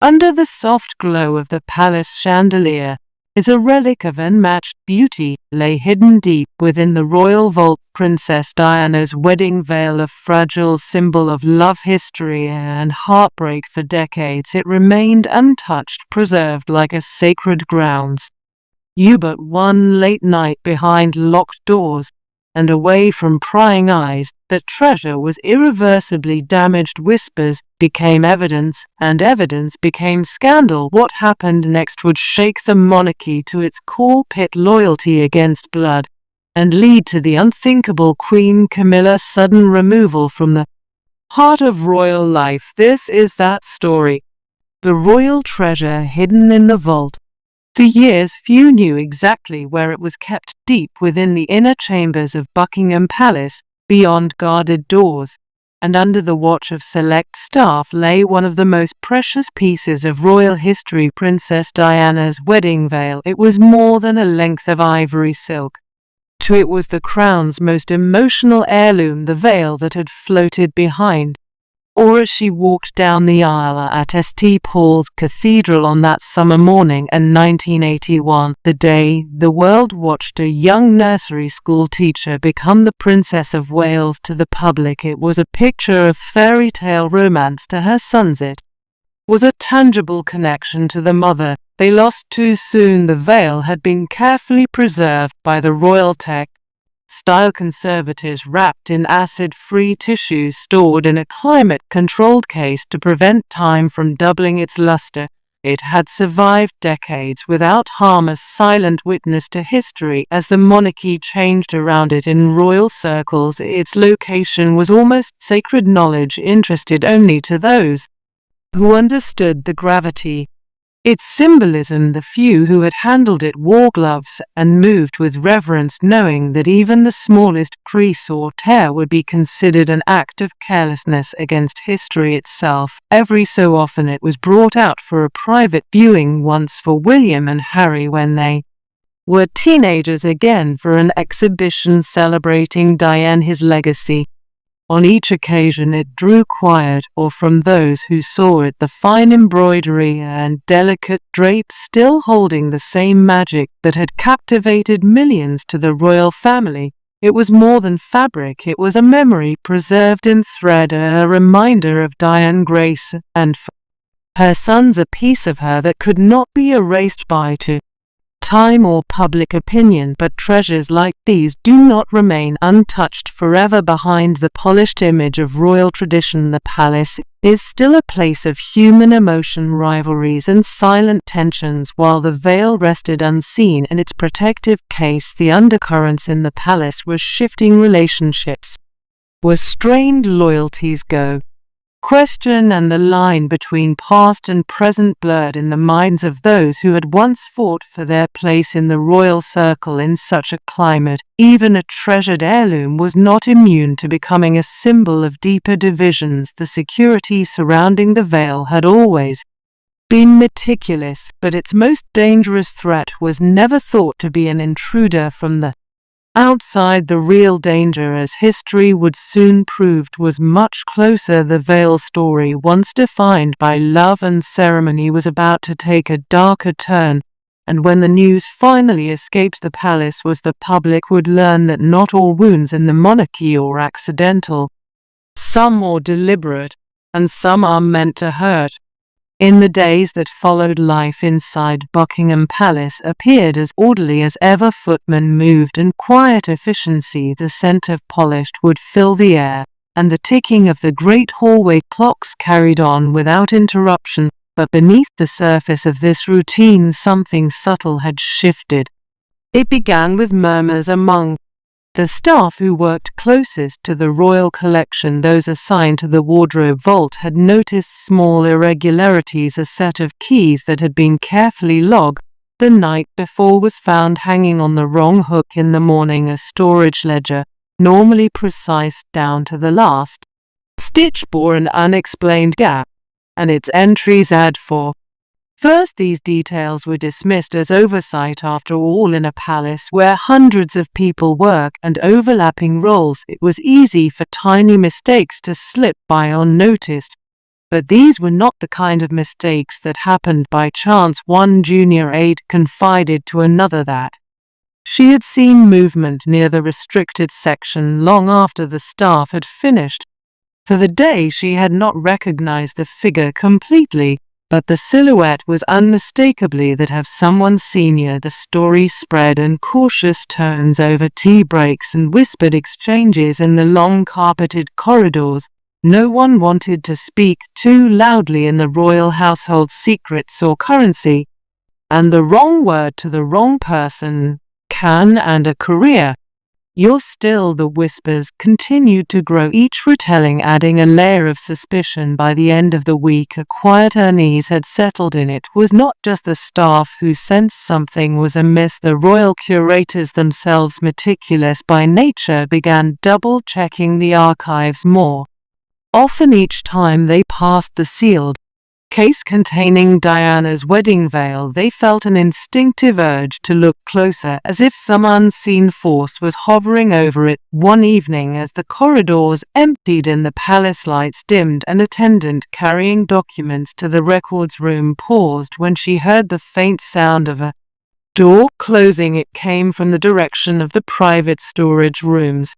Under the soft glow of the palace chandelier is a relic of unmatched beauty, lay hidden deep within the royal vault. Princess Diana's wedding veil, a fragile symbol of love, history, and heartbreak. For decades it remained untouched, preserved like a sacred grounds. But one late night, behind locked doors and away from prying eyes, that treasure was irreversibly damaged. Whispers became evidence, and evidence became scandal. What happened next would shake the monarchy to its core, pit loyalty against blood, and lead to the unthinkable Queen Camilla's sudden removal from the heart of royal life. This is that story. The royal treasure hidden in the vault. For years few knew exactly where it was kept, deep within the inner chambers of Buckingham Palace, beyond guarded doors, and under the watch of select staff, lay one of the most precious pieces of royal history, Princess Diana's wedding veil. It was more than a length of ivory silk. It was the crown's most emotional heirloom, the veil that had floated behind or as she walked down the aisle at St. Paul's Cathedral on that summer morning in 1981, the day the world watched a young nursery school teacher become the Princess of Wales. To the public, it was a picture of fairy tale romance. To her sons, it was a tangible connection to the mother they lost too soon. The veil had been carefully preserved by the royal style conservators, wrapped in acid-free tissue, stored in a climate-controlled case to prevent time from doubling its luster. It had survived decades without harm, a silent witness to history as the monarchy changed around it. In royal circles, its location was almost sacred knowledge, entrusted only to those who understood the gravity. Its symbolism. The few who had handled it wore gloves and moved with reverence, knowing that even the smallest crease or tear would be considered an act of carelessness against history itself. Every so often it was brought out for a private viewing, once for William and Harry when they were teenagers, again for an exhibition celebrating Diane, his legacy. On each occasion it drew quiet awe from those who saw it, the fine embroidery and delicate drapes still holding the same magic that had captivated millions. To the royal family, it was more than fabric, it was a memory preserved in thread, a reminder of Diane, grace, and for her sons a piece of her that could not be erased by time or public opinion. But treasures like these do not remain untouched forever. Behind the polished image of royal tradition, the palace is still a place of human emotion, rivalries, and silent tensions. While the veil rested unseen in its protective case, the undercurrents in the palace were shifting. Relationships were strained, loyalties questioned, and the line between past and present blurred in the minds of those who had once fought for their place in the royal circle. In such a climate, even a treasured heirloom was not immune to becoming a symbol of deeper divisions. The security surrounding the veil had always been meticulous, but its most dangerous threat was never thought to be an intruder from the outside. The real danger, as history would soon prove, was much closer. The veil story, once defined by love and ceremony, was about to take a darker turn, and when the news finally escaped the palace, the public would learn that not all wounds in the monarchy are accidental. Some are deliberate, and some are meant to hurt. In the days that followed, life inside Buckingham Palace appeared as orderly as ever. Footmen moved in quiet efficiency, the scent of polished wood filled the air, and the ticking of the great hallway clocks carried on without interruption. But beneath the surface of this routine, something subtle had shifted. It began with murmurs among the staff who worked closest to the royal collection. Those assigned to the wardrobe vault had noticed small irregularities. A set of keys that had been carefully logged the night before was found hanging on the wrong hook in the morning. A storage ledger, normally precise down to the last stitch, bore an unexplained gap, and its entries had for first, these details were dismissed as oversight. After all, in a palace where hundreds of people work and overlapping roles, it was easy for tiny mistakes to slip by unnoticed. But these were not the kind of mistakes that happened by chance. One junior aide confided to another that she had seen movement near the restricted section long after the staff had finished. For the day she had not recognized the figure completely, but the silhouette was unmistakably that of someone senior. The story spread in cautious tones over tea breaks and whispered exchanges in the long carpeted corridors. No one wanted to speak too loudly in the royal household secrets or currency, and the wrong word to the wrong person can end a career. You're still, the whispers continued to grow, each retelling adding a layer of suspicion. By the end of the week, a quiet unease had settled in. It was not just the staff who sensed something was amiss. The royal curators themselves, meticulous by nature, began double-checking the archives more often each time they passed the sealed case containing Diana's wedding veil. They felt an instinctive urge to look closer, as if some unseen force was hovering over it. One evening, as the corridors emptied and the palace lights dimmed, an attendant carrying documents to the records room paused when she heard the faint sound of a door closing. It came from the direction of the private storage rooms,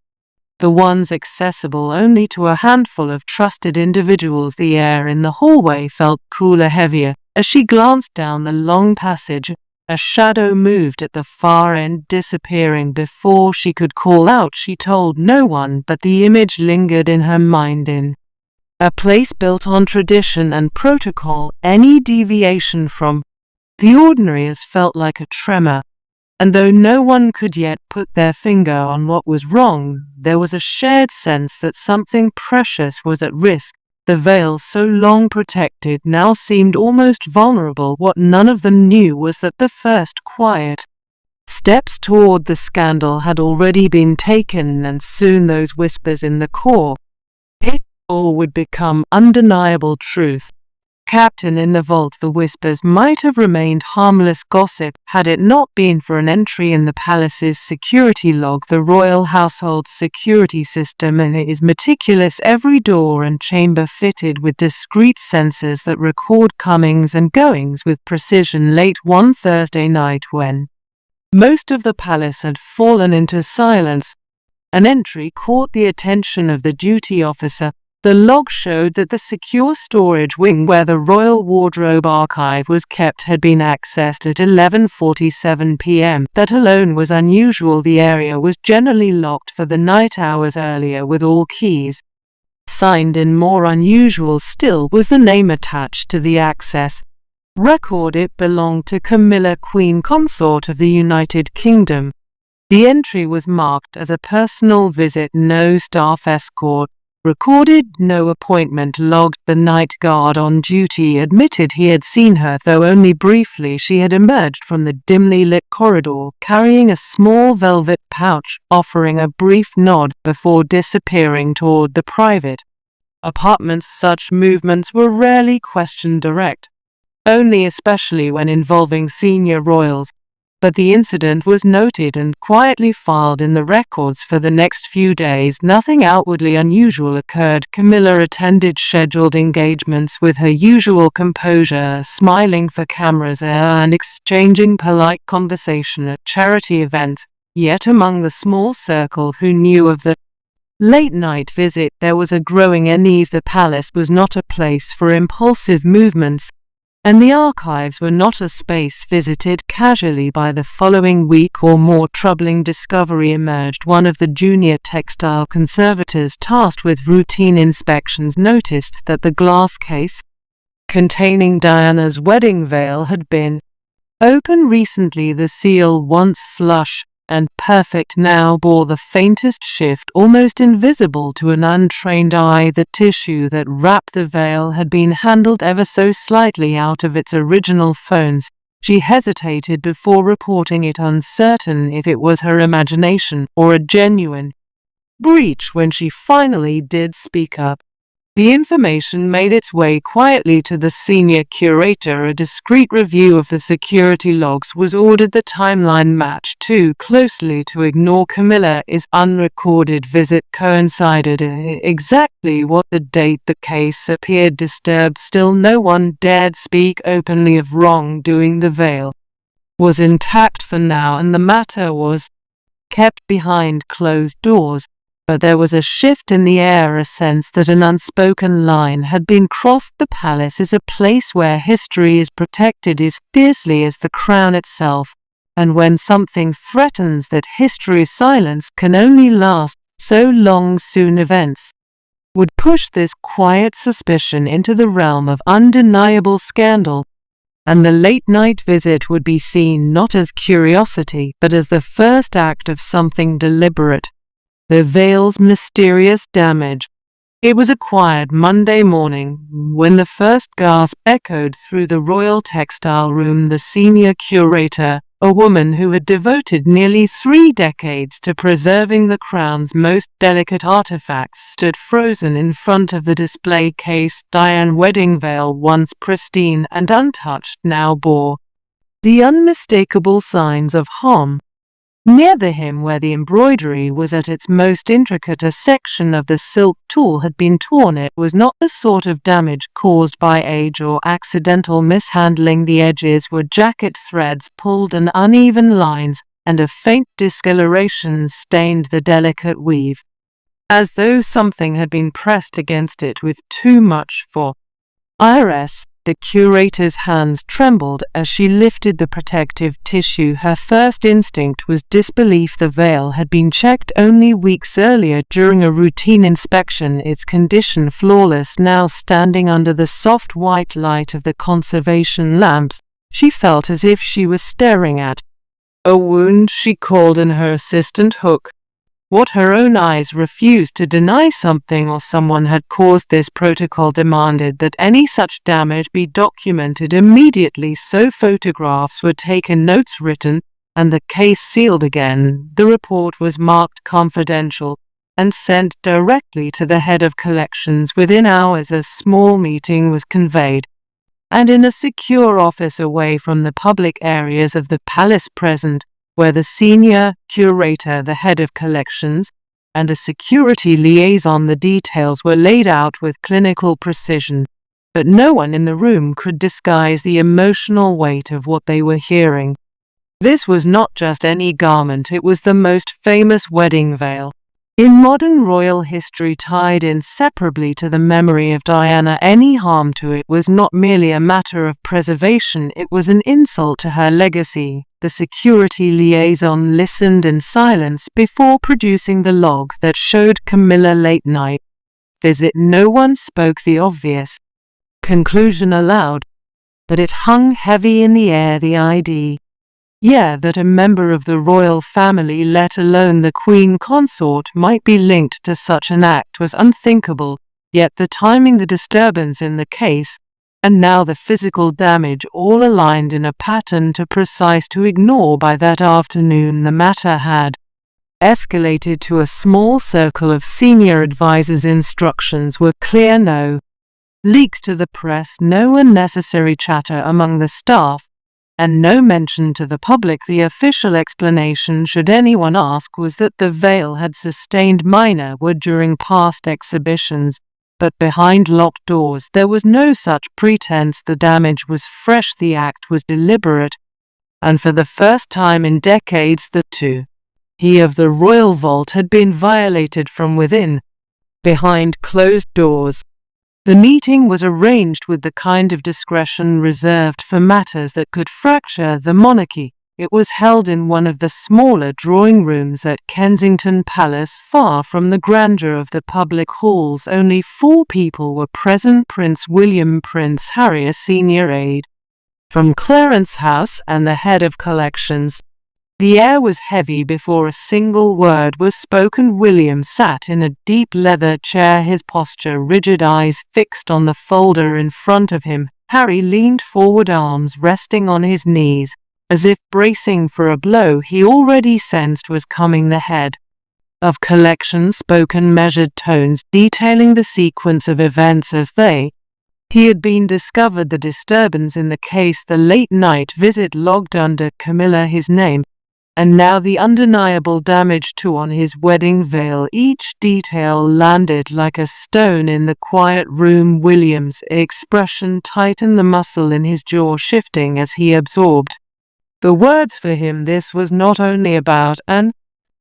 the ones accessible only to a handful of trusted individuals. The air in the hallway felt cooler, heavier. As she glanced down the long passage, a shadow moved at the far end, disappearing before she could call out. She told no one, but the image lingered in her mind. In a place built on tradition and protocol, any deviation from the ordinary has felt like a tremor. And though no one could yet put their finger on what was wrong, there was a shared sense that something precious was at risk. The veil, so long protected, now seemed almost vulnerable. What none of them knew was that the first quiet steps toward the scandal had already been taken, and soon those whispers in the core, it all would become undeniable truth. Captain, in the vault, the whispers might have remained harmless gossip had it not been for an entry in the palace's security log. The royal household's security system is meticulous, every door and chamber fitted with discreet sensors that record comings and goings with precision. Late one Thursday night, when most of the palace had fallen into silence, an entry caught the attention of the duty officer. The log showed that the secure storage wing where the royal wardrobe archive was kept had been accessed at 11:47 p.m. That alone was unusual. The area was generally locked for the night hours earlier with all keys signed in. More unusual still was the name attached to the access record. It belonged to Camilla, Queen Consort of the United Kingdom. The entry was marked as a personal visit, no staff escort recorded, no appointment logged. The night guard on duty admitted he had seen her, though only briefly. She had emerged from the dimly lit corridor, carrying a small velvet pouch, offering a brief nod before disappearing toward the private apartments. Such movements were rarely questioned direct, only especially when involving senior royals. But the incident was noted and quietly filed in the records for the next few days. Nothing outwardly unusual occurred. Camilla attended scheduled engagements with her usual composure, smiling for cameras and exchanging polite conversation at charity events. Yet among the small circle who knew of the late-night visit, there was a growing unease. The palace was not a place for impulsive movements, and the archives were not a space visited casually. By the following week, or more troubling discovery emerged. One of the junior textile conservators tasked with routine inspections noticed that the glass case containing Diana's wedding veil had been opened recently. The seal, once flush and perfect, now bore the faintest shift, almost invisible to an untrained eye. The tissue that wrapped the veil had been handled ever so slightly out of its original folds. She hesitated before reporting it, uncertain if it was her imagination or a genuine breach. When she finally did speak up, The information made its way quietly to the senior curator. A discreet review of the security logs was ordered. The timeline matched too closely to ignore Camilla's unrecorded visit coincided exactly with the date the case appeared disturbed. Still, no one dared speak openly of wrongdoing. The veil was intact for now, and the matter was kept behind closed doors. But there was a shift in the air, a sense that an unspoken line had been crossed. The palace is a place where history is protected as fiercely as the crown itself, and when something threatens that history's silence can only last so long, soon events would push this quiet suspicion into the realm of undeniable scandal, and the late-night visit would be seen not as curiosity but as the first act of something deliberate. The veil's mysterious damage. It was a quiet Monday morning when the first gasp echoed through the royal textile room. The senior curator, a woman who had devoted nearly 3 decades to preserving the crown's most delicate artifacts, stood frozen in front of the display case. Diane's wedding veil, once pristine and untouched, now bore the unmistakable signs of harm. Near the hem where the embroidery was at its most intricate, a section of the silk tulle had been torn. It was not the sort of damage caused by age or accidental mishandling. The edges were jacket threads pulled and uneven lines, and a faint discoloration stained the delicate weave, as though something had been pressed against it with too much force. Iris, the curator's hands trembled as she lifted the protective tissue. Her first instinct was disbelief. The veil had been checked only weeks earlier during a routine inspection, its condition flawless. Now, standing under the soft white light of the conservation lamps, she felt as if she was staring at a wound. She called in her assistant Hook. What her own eyes refused to deny, something or someone had caused this. Protocol demanded that any such damage be documented immediately, so photographs were taken, notes written, and the case sealed again. The report was marked confidential and sent directly to the head of collections. Within hours a small meeting was convened, and in a secure office away from the public areas of the palace present, where the senior curator, the head of collections, and a security liaison, the details were laid out with clinical precision. But no one in the room could disguise the emotional weight of what they were hearing. This was not just any garment, it was the most famous wedding veil in modern royal history, tied inseparably to the memory of Diana. Any harm to it was not merely a matter of preservation, it was an insult to her legacy. The security liaison listened in silence before producing the log that showed Camilla late night visit. No one spoke the obvious conclusion aloud, but it hung heavy in the air. The idea that a member of the royal family, let alone the queen consort, might be linked to such an act was unthinkable. Yet the timing, the disturbance in the case, and now the physical damage, all aligned in a pattern too precise to ignore. By that afternoon the matter had escalated to a small circle of senior advisors. Instructions were clear: no leaks to the press, no unnecessary chatter among the staff, and no mention to the public. The official explanation, should anyone ask, was that the veil had sustained minor wound during past exhibitions, but behind locked doors there was no such pretense. The damage was fresh, the act was deliberate, and for the first time in decades the key of the royal vault had been violated from within, behind closed doors. The meeting was arranged with the kind of discretion reserved for matters that could fracture the monarchy. It was held in one of the smaller drawing rooms at Kensington Palace, far from the grandeur of the public halls. Only 4 people were present: Prince William, Prince Harry, a senior aide from Clarence House, and the head of collections. The air was heavy before a single word was spoken. William sat in a deep leather chair, his posture rigid, eyes fixed on the folder in front of him. Harry leaned forward, arms resting on his knees, as if bracing for a blow he already sensed was coming. The head of collection spoken measured tones detailing the sequence of events as he had been discovered the disturbance in the case, the late night visit logged under Camilla his name, and now the undeniable damage on his wedding veil. Each detail landed like a stone in the quiet room. William's expression tightened, the muscle in his jaw shifting as he absorbed the words. For him, this was not only about an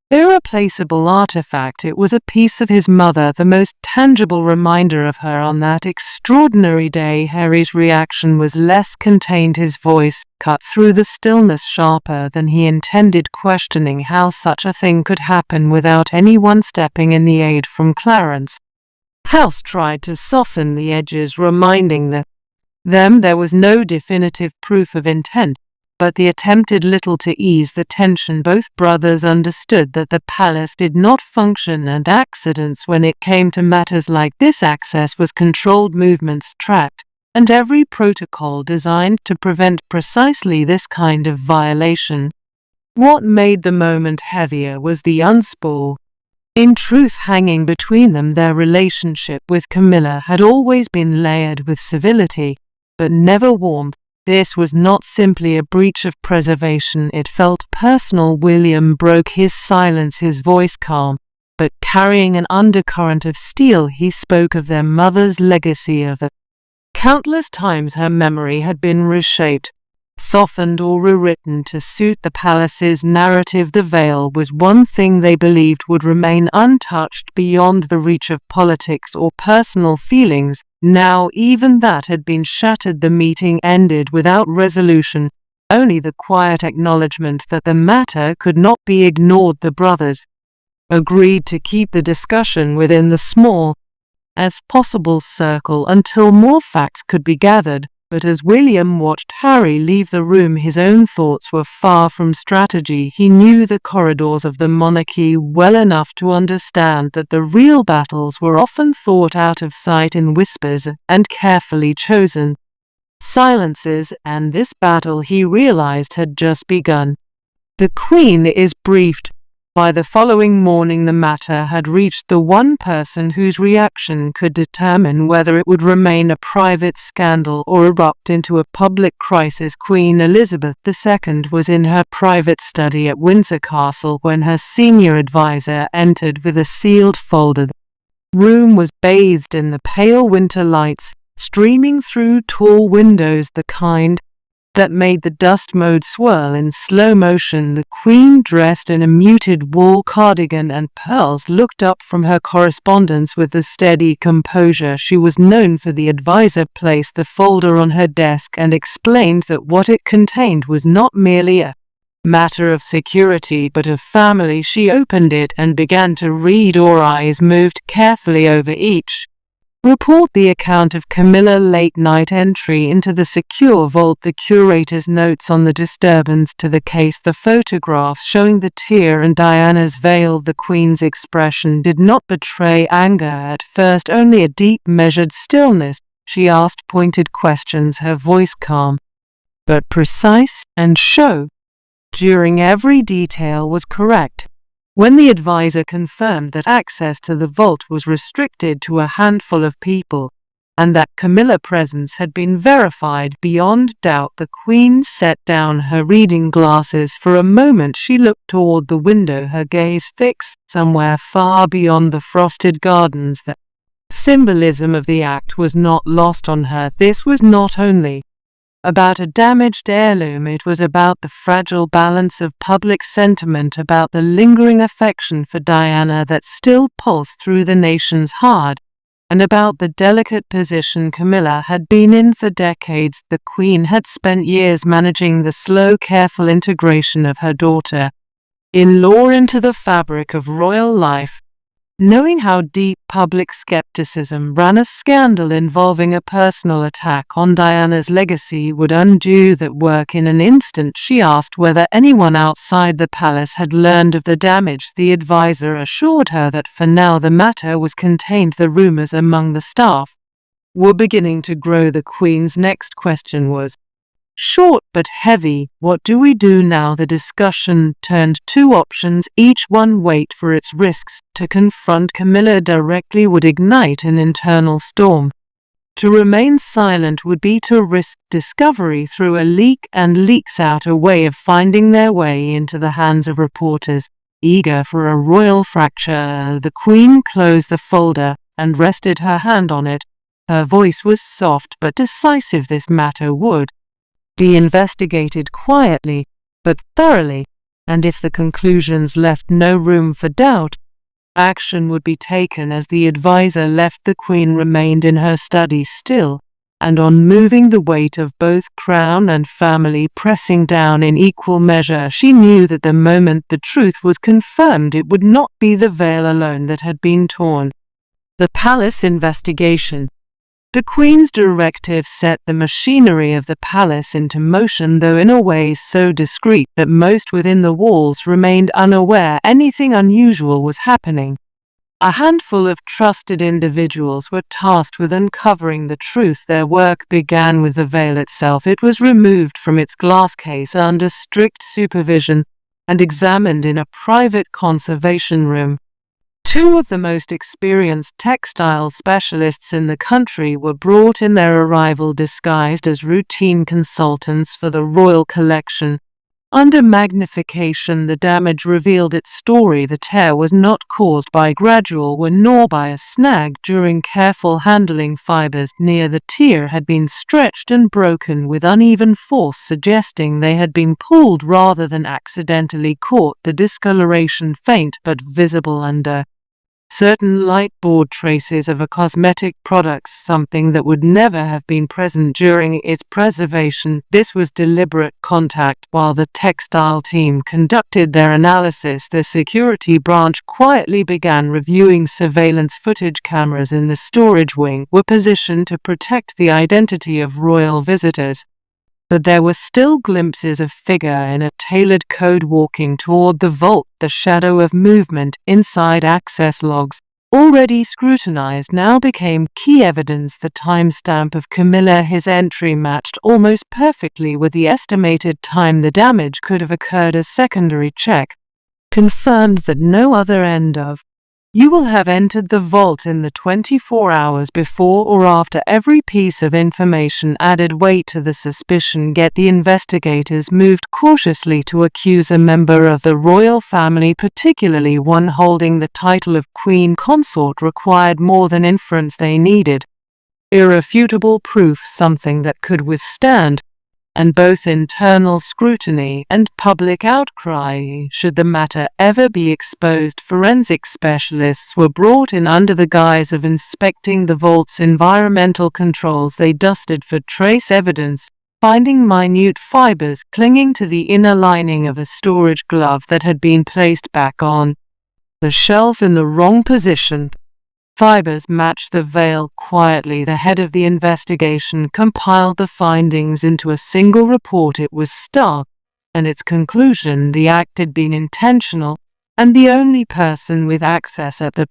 irreplaceable artifact, it was a piece of his mother, the most tangible reminder of her on that extraordinary day. Harry's reaction was less contained, his voice cut through the stillness sharper than he intended, questioning how such a thing could happen without anyone stepping in. The aid from Clarence House tried to soften the edges, reminding them there was no definitive proof of intent, but the attempted little to ease the tension. Both brothers understood that the palace did not function, and accidents when it came to matters like this. Access was controlled, movements tracked, and every protocol designed to prevent precisely this kind of violation. What made the moment heavier was the unspool. In truth, hanging between them, their relationship with Camilla had always been layered with civility, but never warmth. This was not simply a breach of preservation, it felt personal. William broke his silence, his voice calm, but carrying an undercurrent of steel. He spoke of their mother's legacy, of the countless times her memory had been reshaped, softened or rewritten to suit the palace's narrative. The veil was one thing they believed would remain untouched beyond the reach of politics or personal feelings. Now even that had been shattered. The meeting ended without resolution, only the quiet acknowledgement that the matter could not be ignored. The brothers agreed to keep the discussion within the small as possible circle until more facts could be gathered. But as William watched Harry leave the room, his own thoughts were far from strategy. He knew the corridors of the monarchy well enough to understand that the real battles were often fought out of sight in whispers and carefully chosen silences, and this battle, he realized, had just begun. The Queen is briefed. By the following morning, the matter had reached the one person whose reaction could determine whether it would remain a private scandal or erupt into a public crisis. Queen Elizabeth II was in her private study at Windsor Castle when her senior advisor entered with a sealed folder. The room was bathed in the pale winter lights, streaming through tall windows, the kind that made the dust mote swirl in slow motion. The Queen, dressed in a muted wool cardigan and pearls, looked up from her correspondence with the steady composure she was known for. The advisor placed the folder on her desk and explained that what it contained was not merely a matter of security but of family. She opened it and began to read. Her eyes moved carefully over each report: the account of Camilla, late-night entry into the secure vault, the curator's notes on the disturbance to the case, the photographs showing the tear and Diana's veil. The Queen's expression did not betray anger at first, only a deep, measured stillness. She asked pointed questions, her voice calm but precise, and during every detail was correct. When the advisor confirmed that access to the vault was restricted to a handful of people, and that Camilla's presence had been verified beyond doubt, the Queen set down her reading glasses. For a moment she looked toward the window, her gaze fixed somewhere far beyond the frosted gardens. The symbolism of the act was not lost on her. This was not only about a damaged heirloom, it was about the fragile balance of public sentiment, about the lingering affection for Diana that still pulsed through the nation's heart, and about the delicate position Camilla had been in for decades. The Queen had spent years managing the slow, careful integration of her daughter-in-law into the fabric of royal life. Knowing how deep public skepticism ran, a scandal involving a personal attack on Diana's legacy would undo that work in an instant. She asked whether anyone outside the palace had learned of the damage. The advisor assured her that for now the matter was contained. The rumors among the staff were beginning to grow. The Queen's next question was, Short but heavy. What do we do now? The discussion turned two options, each one wait for its risks. To confront Camilla directly would ignite an internal storm. To remain silent would be to risk discovery through a leak, and leaks out a way of finding their way into the hands of reporters. Eager for a royal fracture, the Queen closed the folder and rested her hand on it. Her voice was soft but decisive. This matter would be investigated quietly but thoroughly, and if the conclusions left no room for doubt, action would be taken. As the advisor left, the Queen remained in her study still and unmoving, the weight of both crown and family pressing down in equal measure. She knew that the moment the truth was confirmed, it would not be the veil alone that had been torn. The palace investigation. The Queen's directive set the machinery of the palace into motion, though in a way so discreet that most within the walls remained unaware anything unusual was happening. A handful of trusted individuals were tasked with uncovering the truth. Their work began with the veil itself. It was removed from its glass case under strict supervision and examined in a private conservation room. Two of the most experienced textile specialists in the country were brought in, their arrival disguised as routine consultants for the royal collection. Under magnification, the damage revealed its story. The tear was not caused by gradual wound nor by a snag. During careful handling, fibers near the tear had been stretched and broken with uneven force, suggesting they had been pulled rather than accidentally caught. The discoloration faint but visible under certain light bore traces of a cosmetic product, something that would never have been present during its preservation. This was deliberate contact. While the textile team conducted their analysis, the security branch quietly began reviewing surveillance footage. Cameras in the storage wing were positioned to protect the identity of royal visitors, but there were still glimpses of figure in a tailored coat walking toward the vault. The shadow of movement inside access logs, already scrutinized, now became key evidence. The timestamp of Camilla, his entry, matched almost perfectly with the estimated time the damage could have occurred. A secondary check confirmed that no other end of "You will have entered the vault in the 24 hours before or after" every piece of information added weight to the suspicion. Yet the investigators moved cautiously to accuse a member of the royal family, particularly one holding the title of Queen Consort, required more than inference. They needed irrefutable proof, something that could withstand and both internal scrutiny and public outcry should the matter ever be exposed. Forensic specialists were brought in under the guise of inspecting the vault's environmental controls. They dusted for trace evidence, finding minute fibers clinging to the inner lining of a storage glove that had been placed back on the shelf in the wrong position. Fibers matched the veil. Quietly, the head of the investigation compiled the findings into a single report. It was stark, and its conclusion: the act had been intentional, and the only person with access at the